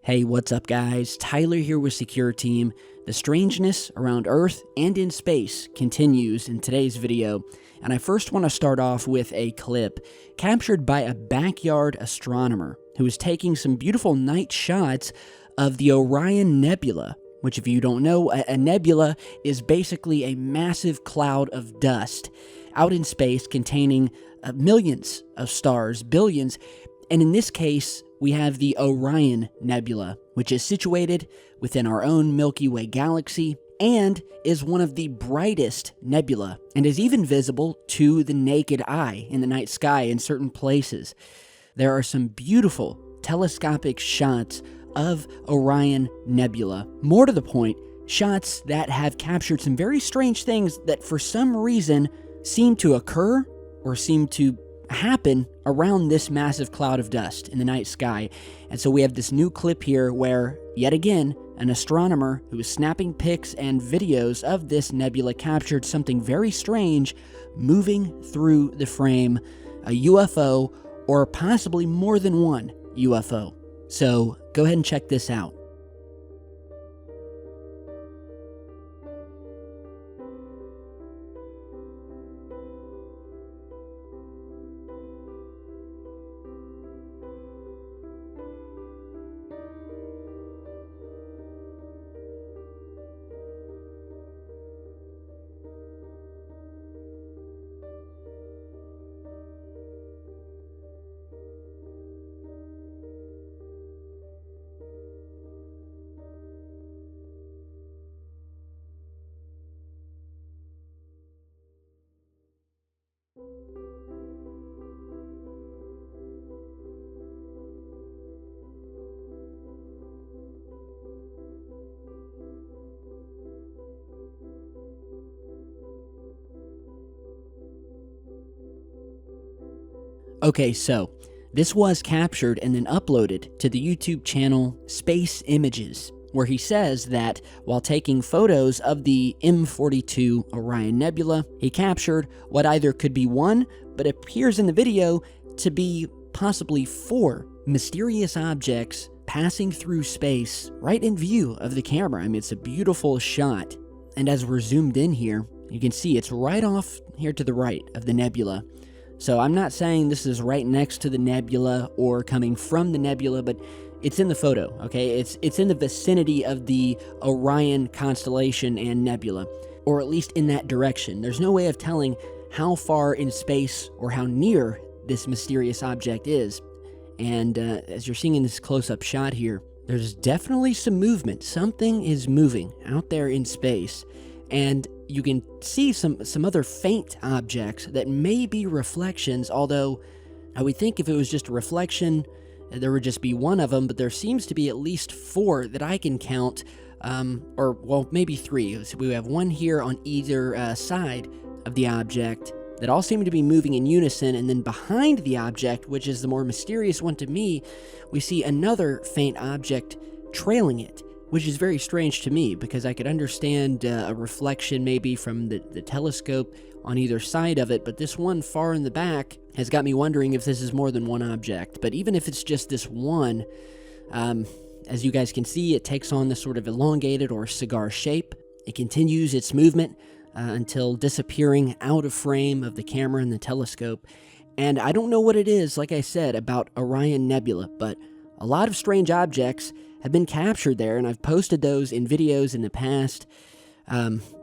Hey, what's up guys? Tyler here with Secureteam. The strangeness around Earth and in space continues in today's video, and I first want to start off with a clip captured by a backyard astronomer who was taking some beautiful night shots of the Orion Nebula, which if you don't know, a nebula is basically a massive cloud of dust out in space containing millions of stars, billions, and in this case, we have the Orion Nebula, which is situated within our own Milky Way galaxy and is one of the brightest nebula and is even visible to the naked eye in the night sky in certain places. There are some beautiful telescopic shots of Orion Nebula. More to the point, shots that have captured some very strange things that for some reason seem to occur or seem to happen around this massive cloud of dust in the night sky. And so we have this new clip here where, yet again, an astronomer who was snapping pics and videos of this nebula captured something very strange moving through the frame, a UFO, or possibly more than one UFO. So go ahead and check this out. Okay, so this was captured and then uploaded to the YouTube channel Space Images, where he says that while taking photos of the M42 Orion Nebula, he captured what either could be one, but appears in the video to be possibly four mysterious objects passing through space right in view of the camera. I mean, it's a beautiful shot. And as we're zoomed in here, you can see it's right off here to the right of the nebula. So I'm not saying this is right next to the nebula or coming from the nebula, but it's in the photo, okay? It's in the vicinity of the Orion constellation and nebula, or at least in that direction. There's no way of telling how far in space or how near this mysterious object is. And as you're seeing in this close-up shot here, there's definitely some movement. Something is moving out there in space. And you can see some other faint objects that may be reflections, although I would think if it was just a reflection, there would just be one of them, but there seems to be at least four that I can count, or, well, maybe three. So we have one here on either side of the object that all seem to be moving in unison, and then behind the object, which is the more mysterious one to me, we see another faint object trailing it, which is very strange to me, because I could understand a reflection maybe from the telescope on either side of it, but this one far in the back has got me wondering if this is more than one object. But even if it's just this one, as you guys can see, it takes on this sort of elongated or cigar shape. It continues its movement until disappearing out of frame of the camera and the telescope. And I don't know what it is, like I said, about Orion Nebula, but a lot of strange objects have been captured there, and I've posted those in videos in the past.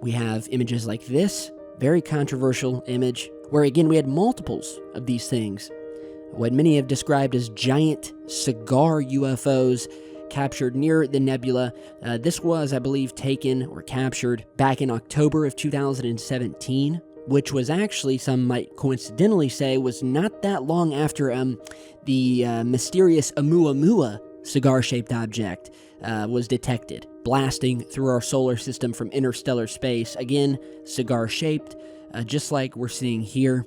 We have images like this, very controversial image, where again we had multiples of these things. What many have described as giant cigar UFOs captured near the nebula. This was, I believe, taken or captured back in October of 2017, which was actually, some might coincidentally say, was not that long after the mysterious Oumuamua cigar-shaped object was detected, blasting through our solar system from interstellar space. Again, cigar-shaped, just like we're seeing here.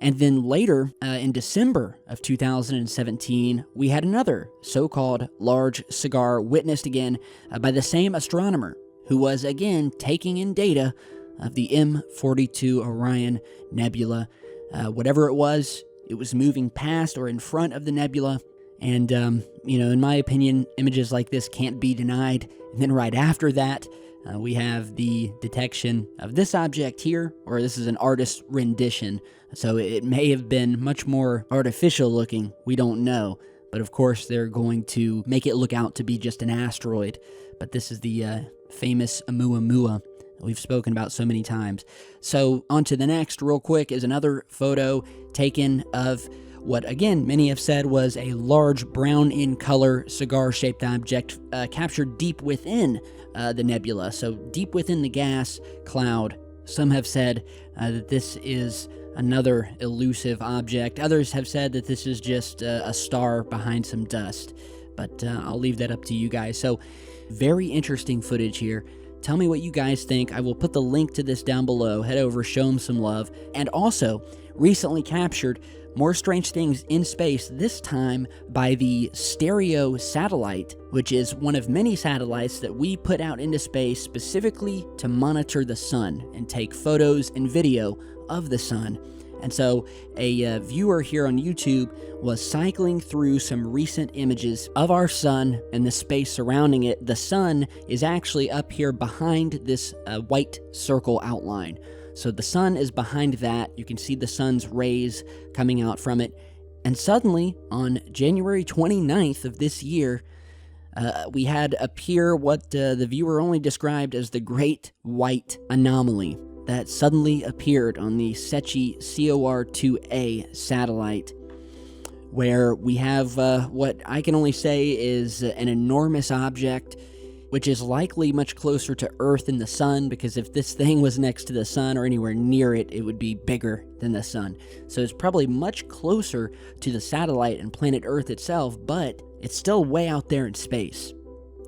And then later, in December of 2017, we had another so-called large cigar witnessed again by the same astronomer, who was again taking in data of the M42 Orion Nebula. Whatever it was moving past or in front of the nebula. And, in my opinion, images like this can't be denied. And then right after that, we have the detection of this object here, or this is an artist's rendition. So it may have been much more artificial looking. We don't know. But of course, they're going to make it look out to be just an asteroid. But this is the famous Oumuamua we've spoken about so many times. So on to the next, real quick, is another photo taken of what, again, many have said was a large brown in color cigar-shaped object captured deep within the nebula, so deep within the gas cloud. Some have said that this is another elusive object. Others have said that this is just a star behind some dust, but I'll leave that up to you guys. So very interesting footage here. Tell me what you guys think. I will put the link to this down below. Head over, show them some love. And also, recently captured more strange things in space, this time by the Stereo satellite, which is one of many satellites that we put out into space specifically to monitor the sun and take photos and video of the sun. And so a viewer here on YouTube was cycling through some recent images of our sun and the space surrounding it. The sun is actually up here behind this white circle outline. So the sun is behind that. You can see the sun's rays coming out from it. And suddenly, on January 29th of this year, we had appear what the viewer only described as the Great White Anomaly that suddenly appeared on the Secureteam COR-2A satellite, where we have what I can only say is an enormous object, which is likely much closer to Earth than the sun, because if this thing was next to the sun or anywhere near it, it would be bigger than the sun. So it's probably much closer to the satellite and planet Earth itself, but it's still way out there in space.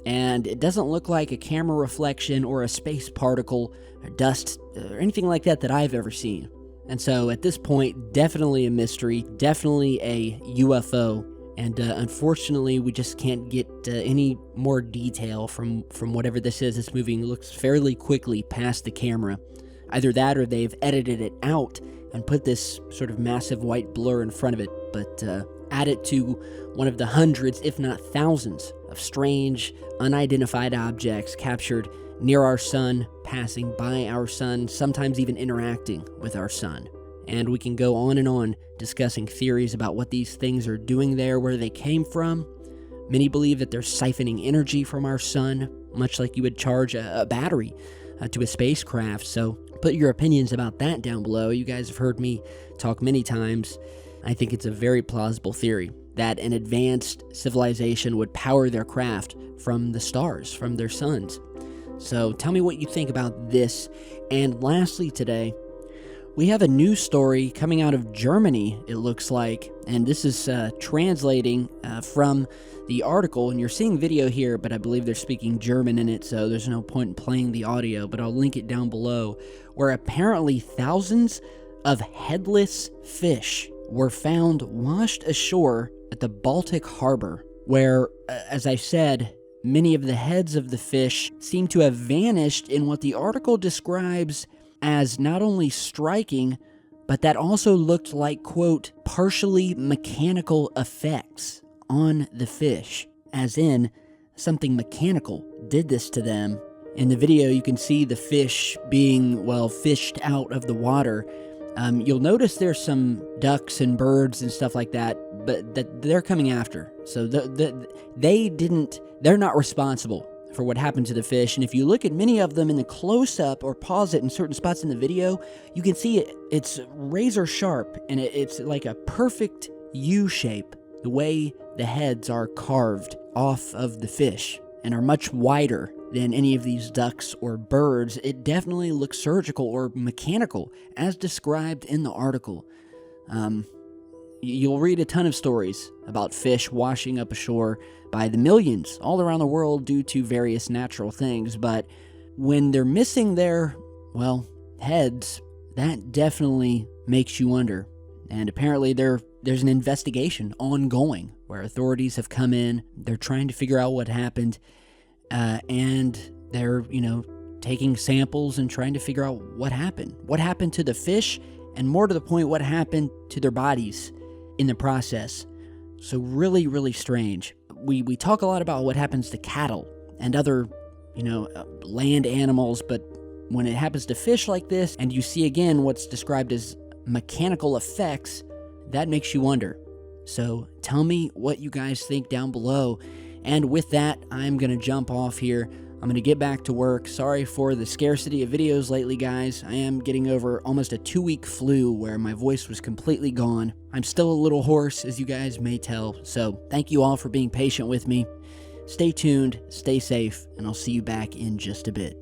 And it doesn't look like a camera reflection or a space particle or dust or anything like that I've ever seen. And so at this point, definitely a mystery, definitely a UFO. And unfortunately, we just can't get any more detail from whatever this is. This movie looks fairly quickly past the camera. Either that or they've edited it out and put this sort of massive white blur in front of it, but add it to one of the hundreds, if not thousands, of strange, unidentified objects captured near our sun, passing by our sun, sometimes even interacting with our sun. And we can go on and on discussing theories about what these things are doing there, where they came from. Many believe that they're siphoning energy from our sun, much like you would charge a battery to a spacecraft. So put your opinions about that down below. You guys have heard me talk many times. I think it's a very plausible theory that an advanced civilization would power their craft from the stars, from their suns. So tell me what you think about this. And lastly today, we have a news story coming out of Germany, it looks like, and this is translating from the article, and you're seeing video here, but I believe they're speaking German in it, so there's no point in playing the audio, but I'll link it down below, where apparently thousands of headless fish were found washed ashore at the Baltic Harbor, where, as I said, many of the heads of the fish seem to have vanished in what the article describes as not only striking, but that also looked like, quote, partially mechanical effects on the fish, as in something mechanical did this to them. In the video, you can see the fish being, well, fished out of the water. You'll notice there's some ducks and birds and stuff like that, but that they're coming after. So they're not responsible for what happened to the fish. And if you look at many of them in the close-up or pause it in certain spots in the video, you can see it's razor sharp, and it's like a perfect U shape, the way the heads are carved off of the fish and are much wider than any of these ducks or birds. It definitely looks surgical or mechanical, as described in the article. You'll read a ton of stories about fish washing up ashore by the millions all around the world due to various natural things, but when they're missing their, well, heads, that definitely makes you wonder. And apparently there's an investigation ongoing where authorities have come in, they're trying to figure out what happened, and they're, taking samples and trying to figure out what happened to the fish, and more to the point, what happened to their bodies in the process. So really, really strange. We talk a lot about what happens to cattle and other, land animals, but when it happens to fish like this, and you see again what's described as mechanical effects, that makes you wonder. So tell me what you guys think down below. And with that, I'm going to jump off here. I'm going to get back to work. Sorry for the scarcity of videos lately, guys. I am getting over almost a 2-week flu where my voice was completely gone. I'm still a little hoarse, as you guys may tell. So thank you all for being patient with me. Stay tuned, stay safe, and I'll see you back in just a bit.